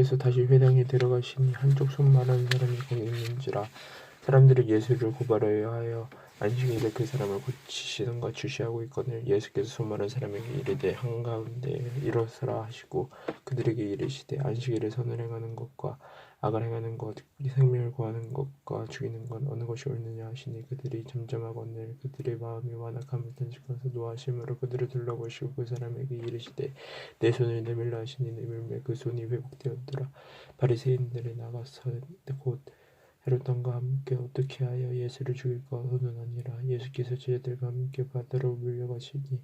예수께서 다시 회당에 들어가시니 한쪽 손 많은 사람이 거기 있는지라. 사람들이 예수를 고발하여 하여 안식일에 그 사람을 고치시는가 주시하고 있거늘 예수께서 수많은 사람에게 이르되 한가운데 일어서라 하시고 그들에게 이르시되 안식일에 선을 행하는 것과 악을 행하는 것 생명을 구하는 것과 죽이는 것 어느 것이 옳느냐 하시니 그들이 잠잠하거늘 그들의 마음이 완악함을 탄식하면서 노하심으로 그들을 둘러보시고 그 사람에게 이르시되 내 손을 내밀라 하시니 내밀매 그 손이 회복되었더라. 바리새인들이 나가서 곧 헤롯당과 함께 어떻게 하여 예수를 죽일까 의논하니라. 예수께서 제자들과 함께 바다로 물려가시니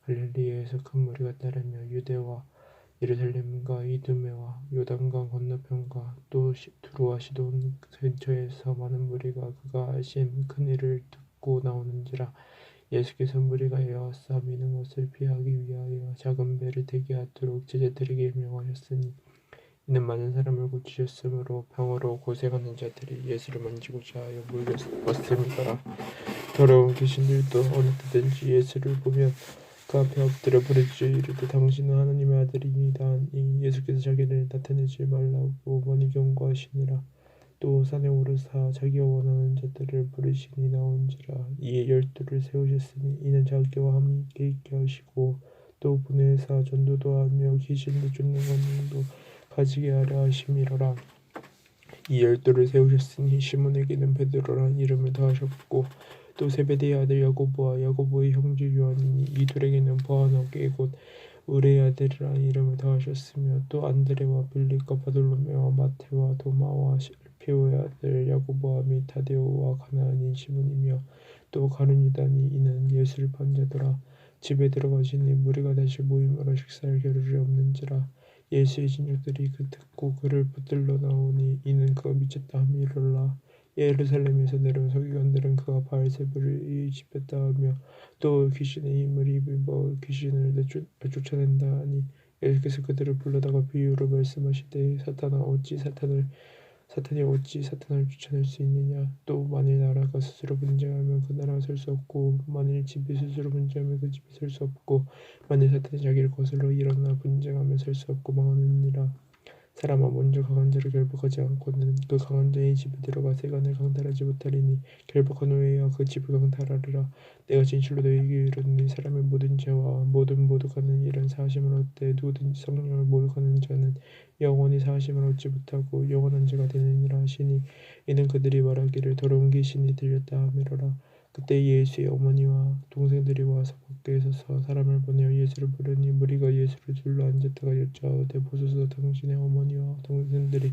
갈릴리에서 큰 무리가 따르며 유대와 예루살렘과 이두메와 요단강 건너편과 또 두로와 시돈 근처에서 많은 무리가 그가 하신 큰 일을 듣고 나오는지라. 예수께서 무리가 에워싸 미는 것을 피하기 위하여 작은 배를 대기하도록 제자들에게 명하셨으니 이는 많은 사람을 고치셨으므로 병으로 고생하는 자들이 예수를 만지고자 하여 몰렸음이더라. 더러운 귀신들도 어느 때든지 예수를 보면 그 앞에 엎드려 부르짖어 이르되 당신은 하나님의 아들이니이다 하니 예수께서 자기를 나타내지 말라고 많이 경고하시니라. 또 산에 오르사 자기가 원하는 자들을 부르시니 나온지라. 이에 12를 세우셨으니 이는 자기와 함께 있게 하시고 또 보내사 전도도 하며 귀신도 쫓는 권능도 가지게 하려 하심이로라. 이 12를 세우셨으니 시몬에게는 베드로라는 이름을 더하셨고 또 세베대의 아들 야고보와 야고보의 형제 요한이니 이 둘에게는 보아너게 곧 의레의 아들이라는 이름을 더하셨으며 또 안드레와 빌립과 바돌로메와 마테와 도마와 알페오의 아들 야고보와 및 타데오와 가나안인 시몬이며 또 가룟 유다니 이는 예수를 판 자더라. 집에 들어가시니 무리가 다시 모임으로 식사할 겨를이 없는지라. 예수의 진족들이 그 듣고 그를 붙들러 나오니 이는 그가 미쳤다 함이 이르라. 예루살렘에서 내려온 서기관들은 그가 바알세불을 일집했다 하며 또 귀신의 힘을 입어 귀신을 쫓아낸다 하니 예수께서 그들을 불러다가 비유로 말씀하시되 사탄이 어찌 사탄을 쫓아낼 수 있느냐. 또 만일 나라가 스스로 분쟁하면 그 나라가 설 수 없고 만일 집이 스스로 분쟁하면 그 집이 설 수 없고 만일 사탄이 자기를 거슬러 일어나 분쟁하면 설 수 없고 망하느니라. 사람아 먼저 강한 자를 결박하지 않고는 그 강한 자의 집에 들어가 세간을 강탈하지 못하리니 결박한 후에야 그 집을 강탈하리라. 내가 진실로 너희에게 이르노니 사람의 모든 죄와 모든 모독하는 일은 사하심을 얻되 누구든지 성령을 모독하는 자는 영원히 사하심을 얻지 못하고 영원한 죄가 되느니라 하시니 이는 그들이 말하기를 더러운 귀신이 들렸다 하미로라. 그때 예수의 어머니와 동생들이 와서 밖에 서서 사람을 보내어 예수를 부르니 무리가 예수를 둘러 앉았다가 여짜오되 보소서 당신의 어머니와 동생들이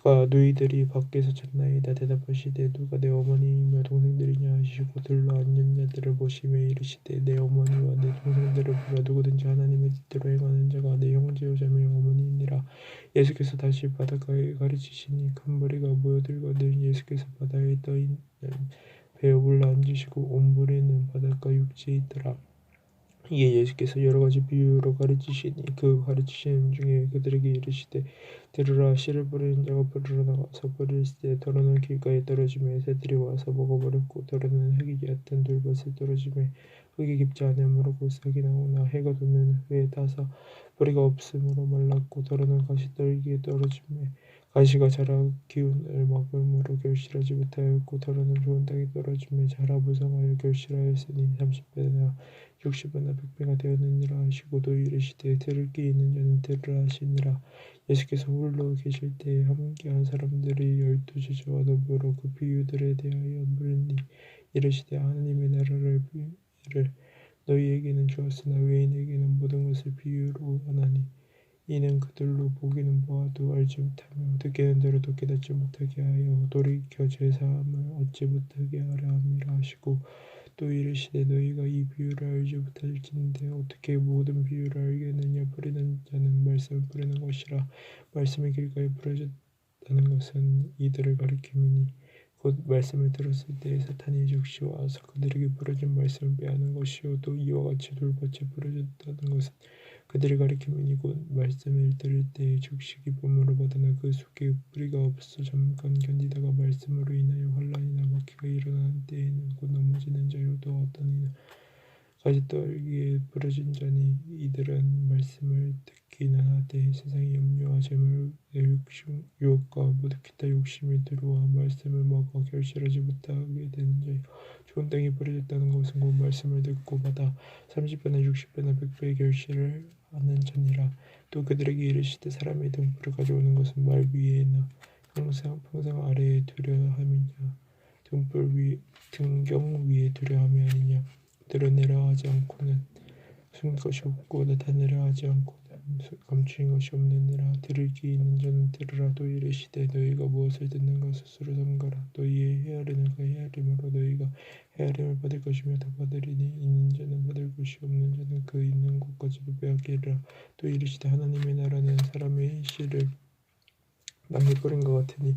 너희들이 밖에서 찾나이다. 대답하시되 누가 내 어머니이며 동생들이냐 하시고 둘러 앉은 자들을 보시며 이르시되 내 어머니와 내 동생들을 보라. 누구든지 하나님의 뜻대로 행하는 자가 내 형제요 자매요 어머니이니라. 예수께서 다시 바닷가에 가르치시니 큰 무리가 모여들거든 예수께서 바다에 떠 있는 배에 올라앉으시고 온 무리는 바닷가 육지에 있더라. 이에 예수께서 여러 가지 비유로 가르치시니 그 가르치시는 중에 그들에게 이르시되 들으라. 씨를 뿌리는 자가 뿌리러 나가서 뿌릴때 더러는 길가에 떨어지매 새들이 와서 먹어버렸고 더러는 흙이 얕은 돌밭에 떨어지매 흙이 깊지 않으므로 곧 싹이 나오나 해가 돋는 후에 타서 뿌리가 없으므로 말랐고 더러는 가시떨기에 떨어지매 가시가 자라 기운을 먹음으로 결실하지 못하였고 더러는 좋은 땅에 떨어지매 자라 무성하여 결실하였으니 30배나 60배나 100배가 되었느니라 하시고 또 이르시되 들을 귀 있는 자는 들으라 하시니라. 예수께서 홀로 계실 때에 함께한 사람들이 12제자와 더불어 그 비유들에 대하여 물으니 이르시되 하나님의 나라를 너희에게는 주었으나 외인에게는 모든 것을 비유로 하나니 이는 그들로 보기는 보아도 알지 못하며 듣기는 들어도 깨닫지 못하게 하여 돌이켜 제사함을 얻지 못하게 하려 함이라 하시고 또 이르시되 너희가 이 비유를 알지 못할진대 어떻게 모든 비유를 알겠느냐. 뿌리는 자는 말씀을 뿌리는 것이라. 말씀이 길가에 부러졌다는 것은 이들을 가리킴이니 곧 말씀을 들었을 때에 사탄이 즉시 와서 그들에게 부러진 말씀을 빼앗는 것이요 또 이와 같이 돌밭에 부러졌다는 것은 그들을 가리킴이니 곧 말씀을 들을 때에 즉시 기쁨으로 받으나 그 속에 뿌리가 없어 잠깐 견디다가 말씀으로 인하여 환난이나 박해가 일어나는 때에는 곧 넘어지는 자요 또 어떤 이는 가시떨기에 부러진 자니 이들은 말씀을 듣기는 하되 세상의 염려와 재물의 유혹과 모든 기타 욕심이 들어와 말씀을 먹어 결실하지 못하게 되는 자요. 좋은 땅이 부러졌다는 것은 곧 말씀을 듣고 받아 30배나 60배나 100배의 결실을 하는 자니라. 또 그들에게 이르시되 사람의 등불을 가져오는 것은 말 위에나 평상 아래에 두려 함이냐 등경 위에 두려 함이 아니냐. 드러내려 하지 않고는 숨길 것이 없고 나타내려 하지 않고는 감추인 것이 없느니라. 들을 귀 있는 자는 들으라. 또 이르시되 너희가 무엇을 듣는가 스스로 삼가라. 너희의 헤아리는 그 헤아림으로 너희가 헤아림을 받을 것이며 더 받으리니 있는 자는 받을 것이 없는 자는 그 있는 것까지도 빼앗기리라. 또 이르시되 하나님의 나라는 사람의 씨를 땅에 뿌린 것 같으니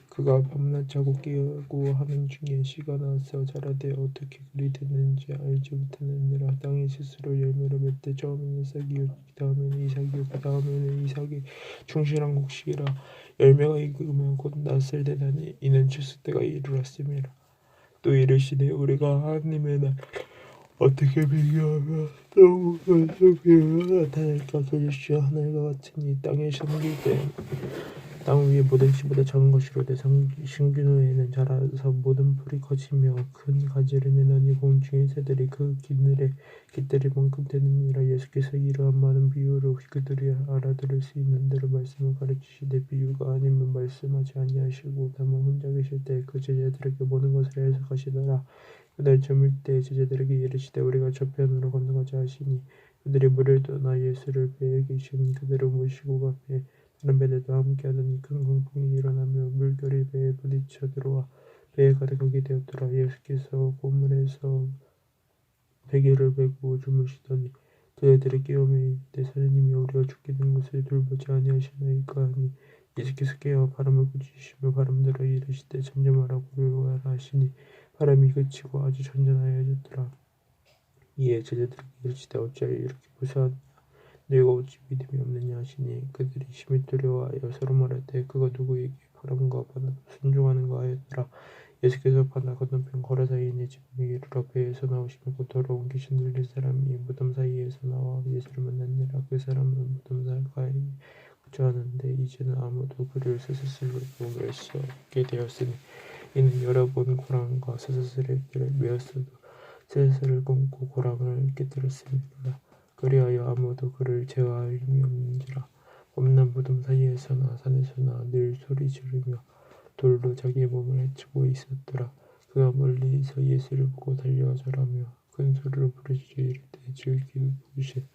그가 밤낮 자고 깨고 하는 중에 씨가 나서 자라되 어떻게 그리 됐는지 알지 못하느니라. 땅이 스스로 열매를 맺되 처음에는 싹이요 다음에는 이삭이요 그 다음에는 이삭이 충실한 곡식이라. 열매가 익으면 곧 낫을 되나니 이는 추수 때가 이르렀음이라. 또 이르시되 우리가 하나님의 날 어떻게 비교하며 또 어떻게 나타낼까. 그리스도 하늘과 같으니 땅에 심기되 땅 위에 모든 씨보다 작은 것이로되 신균후에는 자라서 모든 풀이 커지며 큰 가지를 내나니 공중의 새들이 그 깃들일 만큼 되느니라. 예수께서 이러한 많은 비유로 그들이 알아들을 수 있는 대로 말씀을 가르치시되 비유가 아니면 말씀하지 아니하시고 다만 혼자 계실 때 그 제자들에게 모든 것을 해석하시더라. 그날 저물 때 제자들에게 이르시되 우리가 저편으로 건너가자 하시니 그들이 물을 떠나 예수를 배에 계신 그대로 모시고 가매 다른 배들도 함께하더니 큰 광풍이 일어나며 물결이 배에 부딪혀 들어와 배에 가득하게 되었더라. 예수께서 고물에서 베개를 메고 주무시더니 그들이 깨우며 이르되 선생님이 우리가 죽게 된 것을 돌보지 아니하시나이까 하니 예수께서 깨어 바람을 꾸짖으시며 바람들아 이르시되 잠잠하라 고요하라 하시니 바람이 그치고 아주 잔잔하여졌더라. 이에 제자들에게 이르시되 어찌하여 이렇게 무서워하느냐 너희가 어찌 믿음이 없느냐 하시니 그들이 심히 두려워하여 서로 말하되 그가 누구에게 바람과 바다도 순종하는가 하였더라. 예수께서 바다 건너편 거라사에 있는 지방에 이르러 배에서 나오시며 곧 더러운 귀신 들린 사람이 무덤 사이에서 나와 예수를 만났느니라. 그 사람은 무덤 사이에 거주하는데 이제는 아무도 그를 쇠사슬로 묶을 수 없게 되었으니 이는 여러 번 고랑과 쇠사슬에게 메었어도 쇠사슬을 끊고 고랑을 깨뜨렸음이라. 그리하여 아무도 그를 제어할 힘이 없는지라. 범람 무덤 사이에서나 산에서나 늘 소리 지르며 돌로 자기의 몸을 헤치고 있었더라. 그가 멀리서 예수를 보고 달려와 절하며 큰 소리로 부르짖어 이르되 즐기 누구신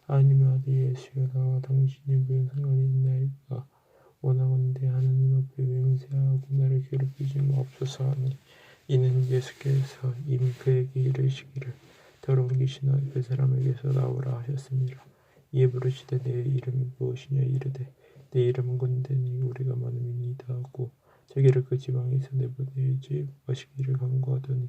하나님의 아들 예수여 나와 당신이 무슨 상관이 있나이까. 원하건대 하나님 앞에 맹세하고 나를 괴롭히지 마옵소서 하니 이는 예수께서 이미 그에게 이르시기를 더러운 귀신아 그 사람에게서 나오라 하셨습니다. 이에 부르시되 내 이름이 무엇이냐 이르되 내 이름은 군대니 우리가 많음이니이다 하고 자기를 그 지방에서 내보내지 마시기를 간구하더니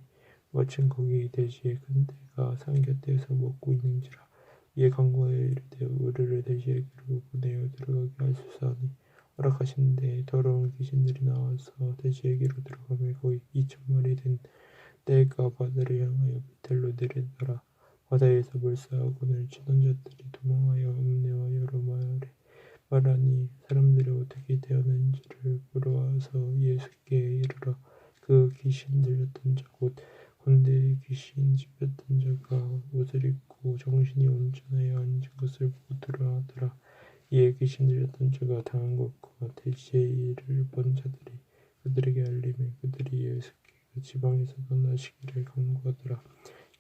마침 거기 대지에 큰 떼가 산 곁에서 먹고 있는지라. 이에 간구하여 이르되 우리를 대지에게로 보내어 들어가게 하소서 하니 허락하신데 더러운 귀신들이 나와서 대지에게로 들어가며 거의 2,000마리 된 떼가 바다를 향하여 베텔로 내리더라. 바다에서 몰사하고는 치던 자들이 도망하여 읍내와 여러 마을에 말하니 사람들이 어떻게 되었는지를 물어와서 예수께 이르러 그 귀신 들렸던 자 곧 건대의 귀신 집혔던 자가 옷을 입고 정신이 온전하여 앉은 것을 보고 들어하더라. 이에 귀신 들렸던 자가 당한 것과 대지의 일을 본 자들이 그들에게 알리매 그들이 예수께 그 지방에서 떠나시기를 간구하더라.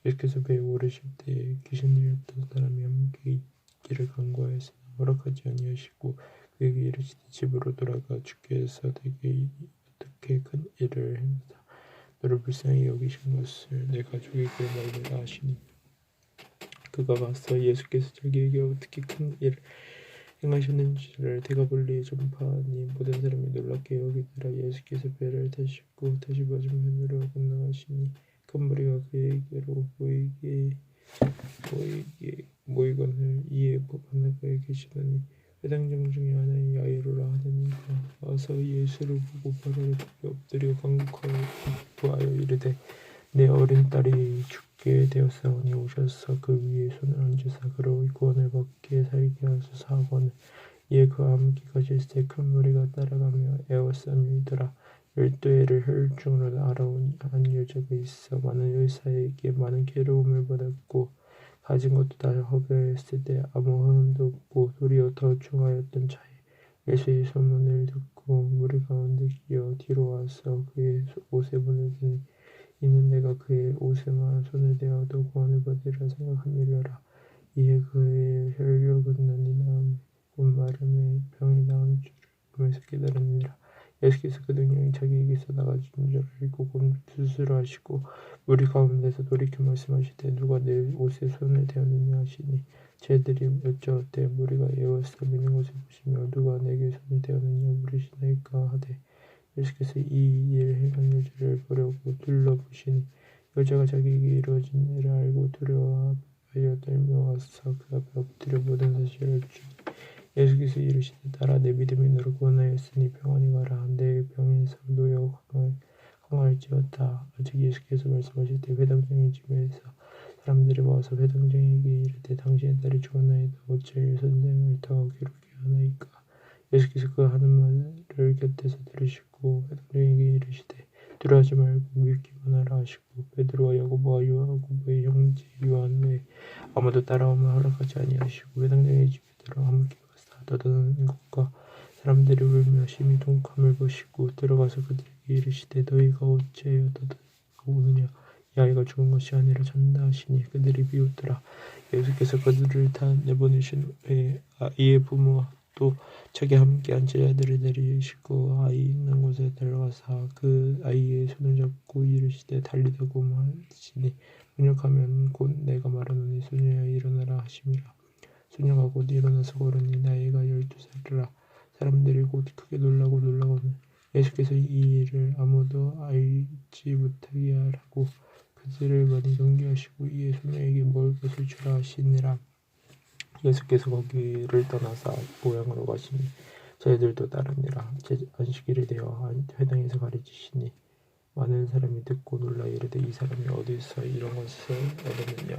예수께서 배에 오르실 때에 귀신 들렸던 사람이 함께 있기를 간구하였으나 허락하지 아니하시고 그에게 이르시되 집으로 돌아가 주께서 내게 어떻게 큰 일을 행하사 너를 불쌍히 여기신 것을 내 가족에게 말하라 하시니 그가 가서 예수께서 자기에게 어떻게 큰 일을 행하셨는지를 데가볼리에 전파하니 모든 사람이 놀랍게 여기더라. 예수께서 배를 타시고 다시 맞은편으로 건너가시니 큰 무리가 그에게로 모이거늘 이에 바나바에 계시더니 회당장 중에 하나인 야이로라 하는 이가 와서 예수를 보고 바로 엎드려 간구하여 이르되 내 어린 딸이 죽게 되었사오니 오셔서 그 위에 손을 얹으사 그로 구원을 받게 살게 하소서 하거늘 이에 그와 함께 가실새 큰 무리가 따라가며 에워싸밀더라. 12해를 혈중으로 알아온 한 여자가 있어 많은 의사에게 많은 괴로움을 받았고 가진 것도 다 허비하였을 때 아무 허름도 없고 도리어 더 중하였던 자에 예수의 소문을 듣고 무리 가운데 끼어 뒤로 와서 그의 옷에 문을 드니 이는 내가 그의 옷에만 손을 대어도 구원을 받으리라 생각함이려라. 이에 그의 혈육은 난리 곧 마름에 병이 나은 줄을 보면서 깨달으니라. 예수께서 그 능력이 자기에게서 나가준 줄 알고 곧 수술을 하시고 무리 가운데서 돌이켜 말씀하시되 누가 내 옷에 손을 대었느냐 하시니 저희들이 여짜오되 무리가 에워싸미는 것을 보시며 누가 내게 손을 대었느냐 물으시나이까 하되 예수께서 이 일 행한 여자를 보려고 둘러보시니 여자가 자기에게 이루어진 일을 알고 두려워하여 떨며 와서 그 앞에 엎드려 모든 사실을 주니 예수께서 이르시되 따라 내 믿음이 너를 구원하였으니 평안히 가라. 내 병에서 놓여 강할지어다. 아직 예수께서 말씀하실 때 회당장의 집에서 사람들이 와서 회당장에게 이르되 당신의 딸이 죽었나이다. 어찌하여 선생을 더 괴롭게 하나이까. 예수께서 그 하는 말을 곁에서 들으시고 회당장에게 이르시되 두려워하지 말고 믿기만 하라 하시고 베드로와 야고보와 야고보의 형제 요한 외에 아무도 따라오면 허락하지 아니하시고 회당장의 집에 들어 함께 가서 떠드는 것과 사람들이 울며 심히 동감을 보시고 들어가서 그들에게 이르시되 너희가 어찌하여 떠드느냐 이 아이가 죽은 것이 아니라 잔다 하시니 그들이 비웃더라. 예수께서 그들을 다 내보내신 후에 이의 부모와 또 저기 함께한 제자들을 데리시고 아이 있는 곳에 들어가사 그 아이의 손을 잡고 이르시되 달리다 굼 하시니 번역하면 곧 내가 말하노니 소녀야 일어나라 하심이라. 소녀가 곧 일어나서 걸으니 나이가 12살이라. 사람들이 곧 크게 놀라고는 예수께서 이 일을 아무도 알지 못하게 하라고 그들을 많이 경계하시고 이에 소녀에게 먹을 것을 주라 하시니라. 예수께서 거기를 떠나사 고향으로 가시니 저희들도 따르니라. 안식일이 되어 회당에서 가르치시니 많은 사람이 듣고 놀라 이르되 이 사람이 어디서 이런 것을 얻었느냐.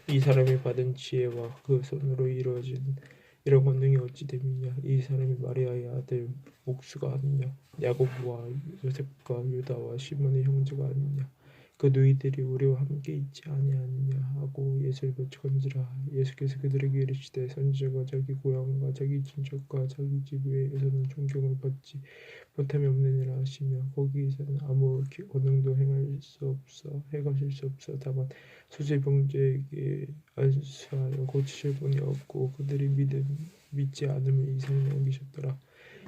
이 사람이 받은 지혜와 그 손으로 이루어진 이런 권능이 어찌 됨이냐. 이 사람이 마리아의 아들 목수가 아니냐. 야고보와 요셉과 유다와 시몬의 형제가 아니냐. 그 누이들이 우리와 함께 있지 아니하느냐 하고 예수를 묻건지라. 예수께서 그들에게 이르시되 선지자가 자기 고향과 자기 친척과 자기 집 외에서는 존경을 받지 못함이 없느니라 하시며 거기에서는 아무 권능도 행하실 수 없어 다만 소재병자에게 안수하여 고치실 분이 없고 그들이 믿지 않음을 이상히 여기셨더라.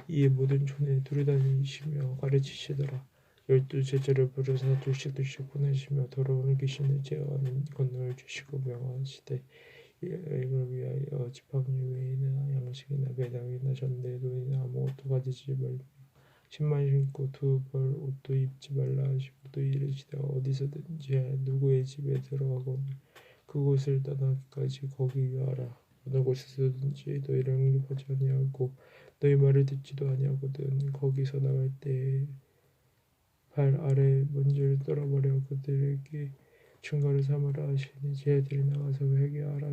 이에 모든 촌에 두루다니시며 가르치시더라. 12 제자를 부르사 둘씩 보내시며 더러운 귀신을 제어하는 권능을 주시고 명하시되 이를 위하여 지팡이 외에나 양식이나 배당이나 전대 돈이나 아무것도 가지지 말며 신만 신고 2벌 옷도 입지 말라 하시고 또 이르시되 어디서든지 누구의 집에 들어가거나 그곳을 떠나기까지 거기 유하라. 어느 곳에서든지 너희를 영접하지 아니하고 너희 말을 듣지도 아니하거든. 거기서 나갈 때에 발 아래 먼지를 떨어버려 그들에게 증거를 삼으라 하시니 제자들이 나가서 회개하라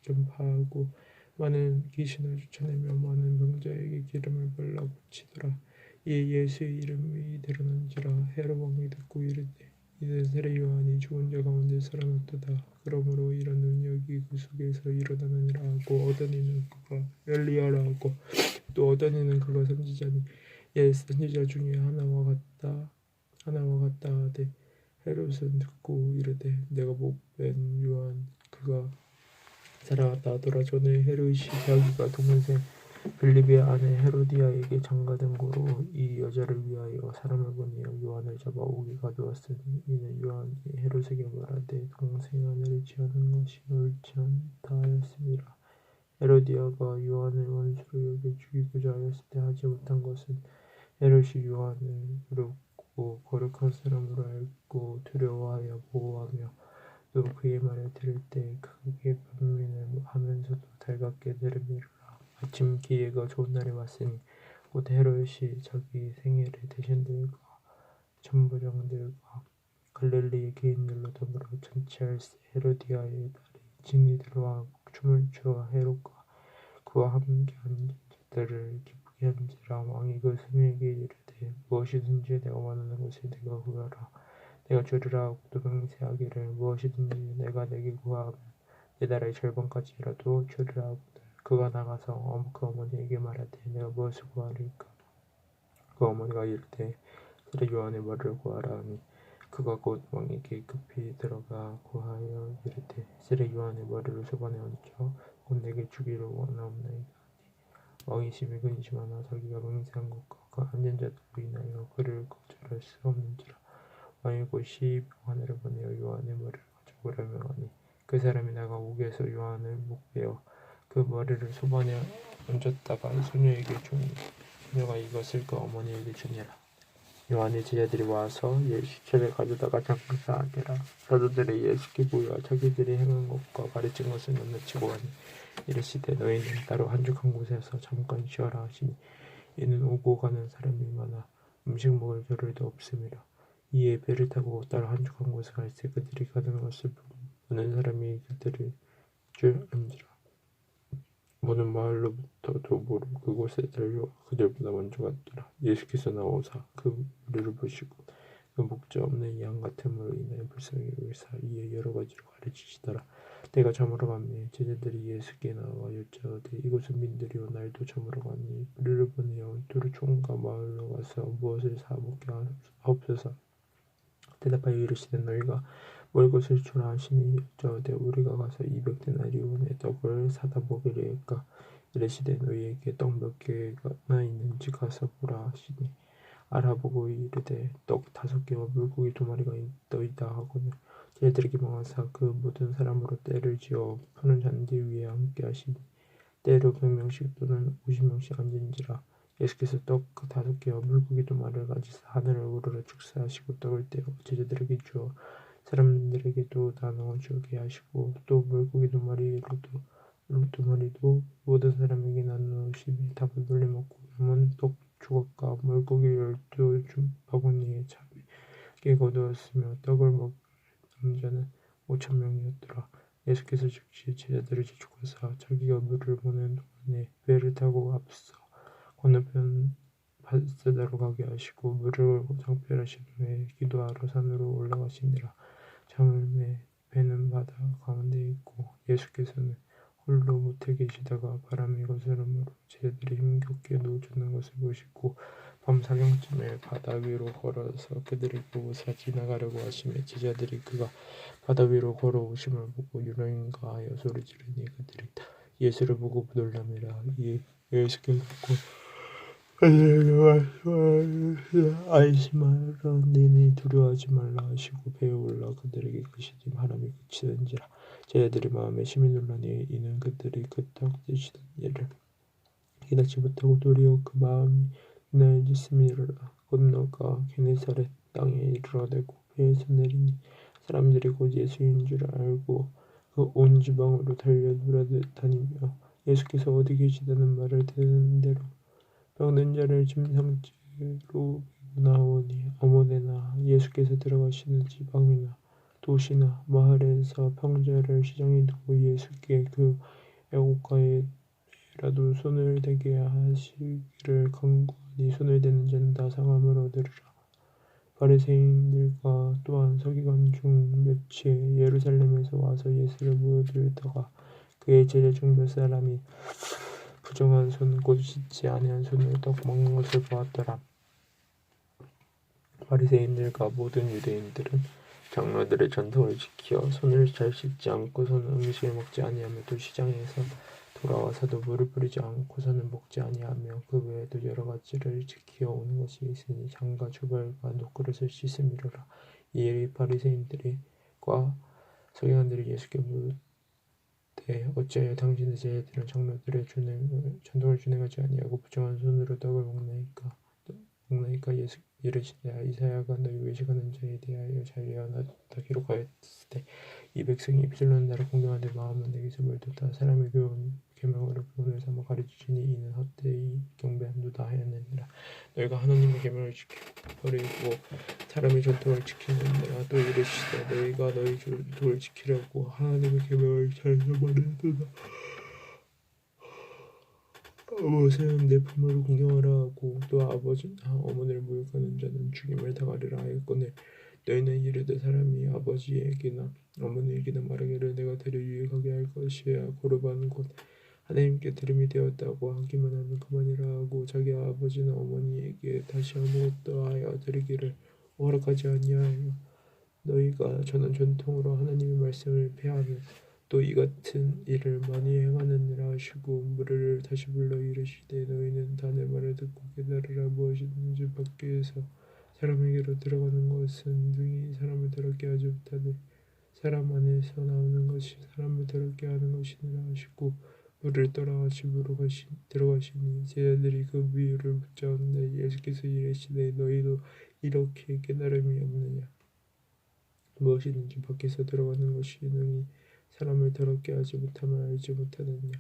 전파하고 많은 귀신을 쫓아내며 많은 병자에게 기름을 발라 고치더라. 이에 예수의 이름이 드러난지라. 헤롯 왕이 듣고 이르되 이는 세례 요한이 죽은 자 가운데 살아났도다. 그러므로 이런 능력이 그 속에서 일어나느니라 하고 어떤 이는 그가 엘리야라 하고 또 어떤 이는 그가 선지자니 선지자 중에 하나와 같다 하되 헤롯은 듣고 이르되 내가 복된 요한 그가 살아났다 하더라. 전에 헤롯이 자기가 동생 빌립의 아내 헤로디아에게 장가든 고로 이 여자를 위하여 사람을 보내어 요한을 잡아 옥에 가두었으니 이는 요한이 헤롯에게 말하되 동생 아내를 취하는 것이 옳지 않다 하였음이라. 헤로디아가 요한을 원수로 여겨 죽이고자 하였을 때 하지 못한 것은 헤롯이 요한을 어렵고 거룩한 사람으로 알고 두려워하여 보호하며 또 그의 말을 들을 때 크게 반민을 하면서도 달갑게 들음이라. 마침 기회가 좋은 날이 왔으니 곧 헤롯이 자기 생애를 대신들과 천부장들과 갈릴리의 개인들로 더불어 전치할 헤로디아의 딸이 진이들과 춤을 추어 헤롯과 그와 함께 앉은 자들을 기쁘게 한지라. 왕이 그 소녀에게 이르되 무엇이든지 내가 원하는 것을 내가 구하라. 내가 주리라 하고 또 맹세하기를 무엇이든지 내가 내게 구하면 내 나라의 절반까지라도 주리라 하거늘 그가 나가서 그 어머니에게 말하되 내가 무엇을 구하리까. 그 어머니가 이르되 세례 요한의 머리를 구하라 하니 그가 곧 왕에게 급히 들어가 구하여 이르되 세례 요한의 머리를 소반에 얹어 곧 내게 주기를 원하옵나이다. 왕이 심히 근심하나 자기가 맹세한 것과 그 앉은 자들로 인하여 그를 거절할 수 없는지라. 왕이 곧 시병하나를 보내어 요한의 머리를 가져오라 명하니 그 사람이 나가 옥에서 요한을 목베어 그 머리를 소반에 얹었다가 소녀에게 주니 소녀가 이것을 그 어머니에게 주니라. 요한의 제자들이 와서 예수께를 가져다가 장사하니라. 사도들이 예수께 보여 자기들이 행한 것과 가르친 것을 낱낱이 하니 이르시되 너희는 따로 한적한 곳에서 잠깐 쉬어라 하시니 이는 오고 가는 사람이 많아 음식 먹을 겨를도 없음이라. 이에 배를 타고 따로 한적한 곳에 갈새 그들이 가는 것을 보는 사람이 그들을 줄 안지라. 모든 마을로부터도 모르고 그곳에 달려와 그들보다 먼저 갔더라. 예수께서 나오사 그 무리를 보시고 그 목자 없는 이 양 같음으로 인하여 불쌍히 여기사 이에 여러 가지로 가르치시더라. 때가 저물어 가매 제자들이 예수께 나와 여짜오되 이곳은 민들이요 날도 저물어 가니 우리를 보내어 두루 총과 마을로 가서 무엇을 사 먹게 하옵소서. 대답하여 이르시되 너희가 먹을 것을 주라 하시니 여짜오되 우리가 가서 200데나리온의 떡을 사다 먹으리이까. 이르시되 너희에게 떡 몇 개나 있는지 가서 보라 하시니 알아보고 이르되 떡 5개와 물고기 2마리가 있더이다 하거늘 제자들에게 명하사 그 모든 사람으로 떼를 지어 푸는 잔디 위에 앉게 하시니 때로 100명씩 또는 50명씩 앉은지라. 예수께서 떡 5개와 물고기 2마리를 가지사 하늘을 우러러 축사하시고 떡을 떼어 제자들에게 주어 사람들에게도 나누어 주게 하시고 또 물고기 2마리도 모든 사람에게 나누시니 다 배불리 먹고 남은 떡 조각과 물고기 12바구니에 차게 거두었으며 떡을 먹을 남자는 5,000명이었더라. 예수께서 즉시 제자들을 재촉하사 자기가 무리를 보내는 동안에 배를 타고 앞서 건너편 벳세다로 가게 하시고 무리를 장별하신 후에 기도하러 산으로 올라가시니라. 저물매 배는 바다 가운데 있고 예수께서는 홀로 못해 계시다가 바람이 거스름으로 제자들이 힘겹게 노젓는 것을 보시고 밤 사경쯤에 바다 위로 걸어서 그들을 보고서 지나가려고 하시며 제자들이 그가 바다 위로 걸어오심을 보고 유령인가 하여 소리 지르니 그들이 예수를 보고 놀라매라. 예수께서 그들에게 말씀하시되 안심하라 너희는 두려워하지 말라 하시고 배에 올라 그들에게 그시니 바람이 그치는지라. 제자들이 마음에 심히 놀라니 이는 그들이 그 떡 드시던 일을 깨닫지 못하고 도리어 그 마음이 나아졌음이라. 건너가 게네사렛 땅에 이르러되고 배에서 내리니 사람들이 곧 예수인 줄 알고 그 온 지방으로 달려 돌아다니며 예수께서 어디 계시다는 말을 듣는 대로 병든 자를 침상째로 메고 나오니 아무데나 예수께서 들어가시는 지방이나 도시나 마을에서 병자를 시장에 두고 예수께 그 애국가에라도 손을 대게 하시기를 간구하니 손을 대는 자는 다 상함을 얻으리라. 바리새인들과 또한 서기관 중 몇이 예루살렘에서 와서 예수를 모여들다가 그의 제자 중 몇 사람이 부정한 손 곧 씻지 아니한 손으로 떡 먹는 것을 보았더라. 바리새인들과 모든 유대인들은 장로들의 전통을 지키어 손을 잘 씻지 않고서는 음식을 먹지 아니하며 또 시장에서 돌아와서도 물을 뿌리지 않고서는 먹지 아니하며 그 외에도 여러 가지를 지키어 오는 것이 있으니 장과 주벌과 노그릇을 씻음이로라. 이에 바리새인들과 서기관들이 예수께 묻되 어찌하여 당신의 제자들은 장로들의 전통을 준행하지 아니하고 부정한 손으로 떡을 먹나이까. 예수 이르시되 이사야가 너희 외식하는 자에 대하여 잘 예언하였다 기록하였으되 이 백성이 입술로는 나를 공경하되 마음은 내게서 멀도다. 사람의 계명으로 교훈을 삼아 가르치시니 이는 헛되이 경배함도다 하였느니라. 너희가 하나님의 계명을 지키고 버리고 사람의 전통을 지키느니라. 또 이르시되 너희가 너희 전통을 지키려고 하나님의 계명을 잘서버렸도다. 모세는 내 부모를 공경하라 하고 또 아버지나 어머니를 모욕하는 자는 죽임을 당하리라 하였거늘 너희는 이르되 사람이 아버지에게나 어머니에게나 말하기를 내가 들을 유익하게 할 것이야 고르반 곧 하나님께 들음이 되었다고 하기만 하면 그만이라 하고 자기 아버지나 어머니에게 다시 아무것도 하여 드리기를 허락하지 아니하여 너희가 전한 전통으로 하나님의 말씀을 폐하며 또 이 같은 일을 많이 행하느니라 하시고 무리를 다시 불러 이르시되 너희는 다 내 말을 듣고 깨달으라. 무엇이든지 밖에서 사람에게로 들어가는 것은 능히 사람을 더럽게 하지 못하되 사람 안에서 나오는 것이 사람을 더럽게 하는 것이니라 하시고 물을 떠나와 집으로 들어가시니 제자들이 그 비유를 묻자온데 예수께서 이르시되 너희도 이렇게 깨달음이 없느냐. 무엇이든지 밖에서 들어가는 것이 능히 사람을 더럽게 하지 못하면 알지 못하느냐.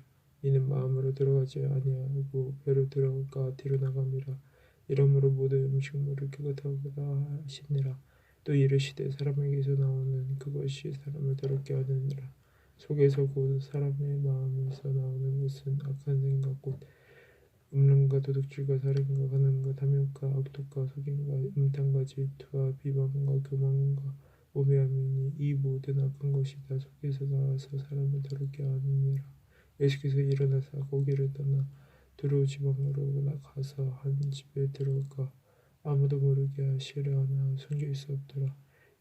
이는 마음으로 들어가지 아니하고 배로 들어가 뒤로 나감이라. 이러므로 모든 음식물을 깨끗하다 하시니라. 또 이르시되 사람에게서 나오는 그것이 사람을 더럽게 하느니라. 속에서 곧 사람의 마음에서 나오는 것은 악한 생각 곧 음란과 도둑질과 살인과 가난과 탐욕과 악독과 속임과 음탕과 질투와 비방과 교만과 오매함이니 이 모든 악한 것이 다 속에서 나와서 사람을 더럽게 하느니라. 예수께서 일어나사 거기를 떠나 두루 지방으로 나가서 한 집에 들어가 아무도 모르게 하시려 하나 숨길 수 없더라.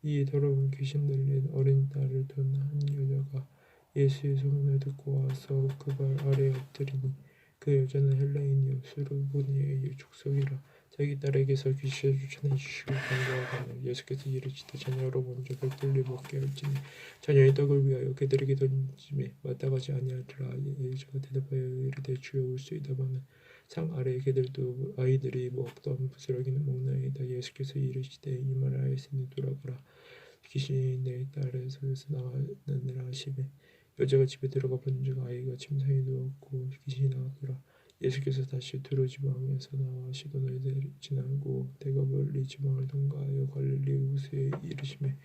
이 더러운 귀신 들린 어린 딸을 둔 한 여자가 예수의 소문을 듣고 와서 그 발 아래에 엎드리니 그 여자는 헬라인이요 수르보니의 족속이라. 자기 딸에게서 귀신을 쫓아내주시고 간구하거늘 예수께서 이르시되 자녀로 먼저 떡들을 먹게 할지니 자녀의 떡을 위하여 그들에게 던짐에 마땅하지 아니하리라. 여자가 대답하여 이르되 주여 올소이다마는 상 아래의 개들도 아이들이 먹던 부스러기는 먹나이다. 예수께서 이르시되 이 말을 하였으니 돌아가라. 귀신이 내 딸의 속에서 나가느니라 하시매 여자가 집에 들어가 본즉 아이가 침상에 누웠고 귀신이 나가더라. 예수께서 다시 두루 지방에서 나와 시도너희를 지나고 대거 멀리 지방을 통과하여 갈릴리 호수에 이르시매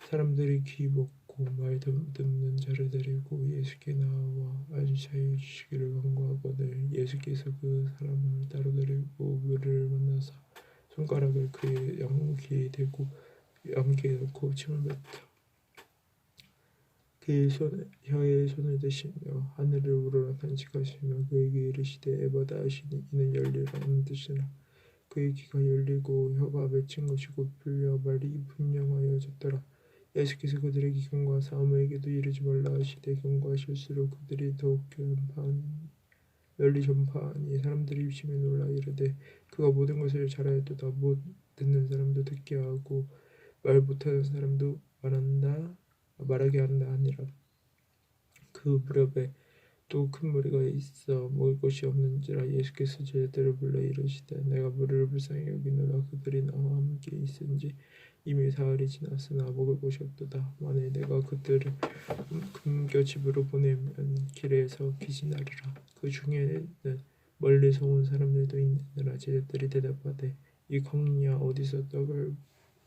사람들이 귀 먹고 말 듣는 자를 데리고 예수께 나와 안시하여 주시기를 간구하거늘 예수께서 그 사람을 따로 데리고 물을 만나사 손가락을 그의 양귀에 대고 양귀에 넣고 침을 뱉어 그의 혀에 손을 대시며 하늘을 우러러 탄식하시며 그에게 이르시되 에바다 하시니 이는 열리라는 뜻이라. 그의 귀가 열리고 혀가 맺힌 것이 곧 풀려 말이 분명하여졌더라. 예수께서 그들에게 경고하사 아무에게도 이르지 말라 하시되 경고하실수록 그들이 더욱 널리 전파하니 사람들이 유심히 놀라 이르되 그가 모든 것을 잘하였도다. 못 듣는 사람도 듣게 하고 말 못하는 사람도 말하게 한다 하니라. 그 무렵에 또 큰 무리가 있어 먹을 것이 없는지라. 예수께서 제자들을 불러 이르시되 내가 무리를 불쌍히 여기노라. 그들이 나와 함께 있은지 이미 사흘이 지났으나 먹을 것이 없도다. 만일 내가 그들을 굶겨 집으로 보내면 길에서 기진하리라. 그 중에는 멀리서 온 사람들도 있느니라. 제자들이 대답하되 이 광야 어디서 떡을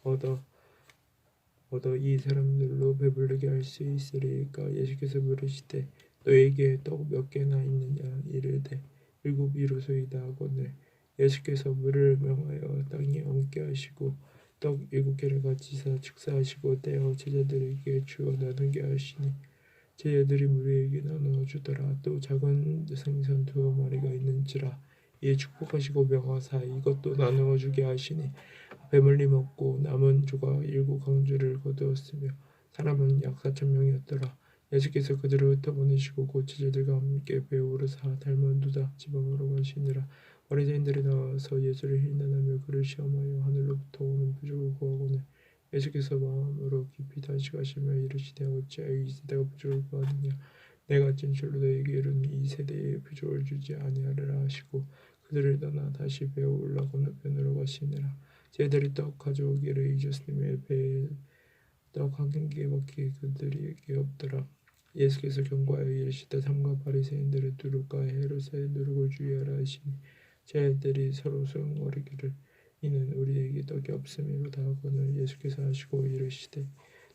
얻어 이 사람들로 배부르게 할 수 있으리까. 예수께서 물으시되 너에게 떡 몇 개나 있느냐. 이르되 7 이루소이다 하거늘 예수께서 물을 명하여 땅에 얹게 하시고 떡 7개를 가지사 축사하시고 떼어 제자들에게 주어 나누게 하시니 제자들이 무리에게 나누어 주더라. 또 작은 생선 2마리가 있는지라. 이에 축복하시고 명하사 이것도 나누어 주게 하시니 배멀리 먹고 남은 조각 7강주를 거두었으며 사람은 약 4,000명이었더라. 예수께서 그들을 흩어보내시고 곧 제자들과 함께 배에 오르사 달마누다 지방으로 가시니라. 바리새인들이 나와서 예수를 힐난하며 그를 시험하여 하늘로부터 오는 표적을 구하고는 예수께서 마음으로 깊이 단식하시며 이르시되 어찌하여 이 세대가 표적을 구하느냐. 내가 진실로 너희에게 이르노니 이 세대에 표적을 주지 아니하리라 하시고 그들을 떠나 다시 배에 올라 건너편으로 가시니라. 제자들이 떡 가져오기를 잊었으며 배에 떡 1개밖에 그들에게 없더라. 예수께서 경고하여 이르시되 삼가 바리새인들의 누룩과 헤롯의 누룩을 주의하라 하시니 쟤들이 서로 수군거리기를 이는 우리에게 떡이 없음이로다 하거늘 예수께서 하시고 이르시되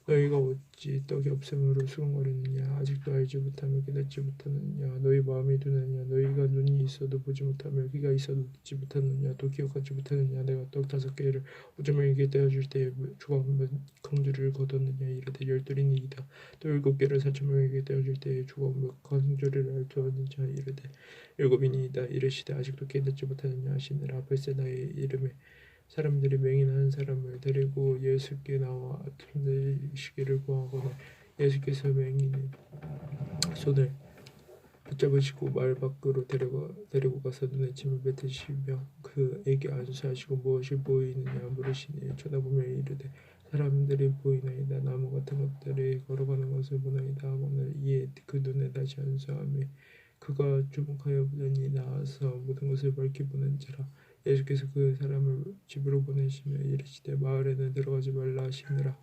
너희가 어찌 떡이 없음으로 수군거리느냐 아직도 알지 못하며 깨닫지 못하느냐 너희 마음이 둔하냐 너희가 눈이 있어도 보지 못하며 귀가 있어도 듣지 못하느냐 또 기억하지 못하느냐 내가 떡 5개를 5점에게 떼어줄 때에 주가 몇 긍주를 거뒀느냐 이르되 12리니이다 또 7개를 4천명에게 떼어줄 때에 주가 몇 긍주를 알투었느냐 이르되 7이니이다 이르시되 아직도 깨닫지 못하느냐 하시니라 벳세다의 이름에 사람들이 맹인한 사람을 데리고 예수께 나와 들리시기를 구하거늘 예수께서 맹인의 손을 붙잡으시고 마을 밖으로 데리고 가서 눈에 침을 뱉으시며 그에게 안수하시고 무엇이 보이느냐 물으시니 쳐다보며 이르되 사람들이 보이나이다 나무 같은 것들이 걸어가는 것을 보나이다 하거늘 이에 그 눈에 다시 안수하며 그가 주목하여 보더니 나와서 모든 것을 밝히 보는지라 예수께서 그 사람을 집으로 보내시며 이르시되 마을에는 들어가지 말라 하시니라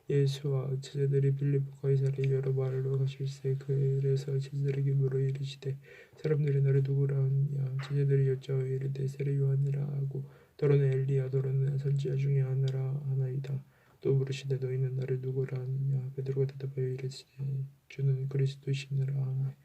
예수와 제자들이 빌립보 가이사랴 여러 마을로 가실새 그에서 제자들에게 물어 이르시되 사람들이 너를 누구라 하느냐 제자들이 여짜어 이르되 세례 요한이라 하고 더러는 엘리야 더러는 선지자 중에 하나라 하나이다 또 물으시되 너희는 나를 누구라 하느냐 베드로가 대답하여 이르시되 주는 그리스도시니라 하매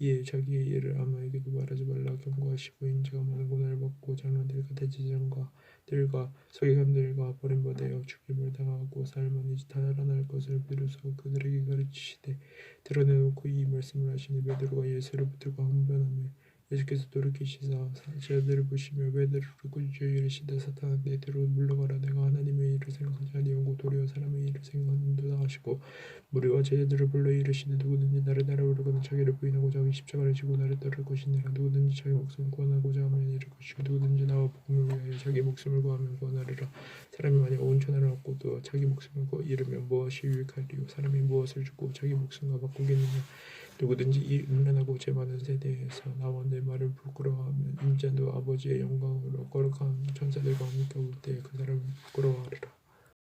이에 자기의 일을 아무에게도 말하지 말라 경고하시고 인자가 많은 고난을 받고 장로들과 대제사장들과 서기관들과 버림받아 죽임을 당하고 살만이 달아날 것을 비로소 그들에게 가르치시되 드러내놓고 이 말씀을 하시니 베드로가 예수를 붙들고 항변하며 예수께서 돌이키시사 제자들을 보시며 베드로를 꾸짖어 이르시되 사탄아 내 뒤로 물러가라 내가 하나님의 일을 생각하지 아니하고 도리어 사람의 일을 생각하는도다 하시고 무리와 제자들을 불러 이르시되 누구든지 나를 따르려거든 자기를 부인하고 자기 십자가를 지고 나를 따를 것이니라 누구든지 자기 목숨을 구원하고자 하면 잃을 것이고 누구든지 나와 복음을 위하여 자기 목숨을 구하면 구원하리라 사람이 만약 온 천하를 얻고 또 자기 목숨을 잃으면 무엇이 유익하리요 사람이 무엇을 주고 자기 목숨과 바꾸겠느냐 누구든지 이 음란하고 죄 많은 세대에서 나와 내 말을 부끄러워하면 인자도 아버지의 영광으로 거룩한 천사들과 함께 올 때 그 사람을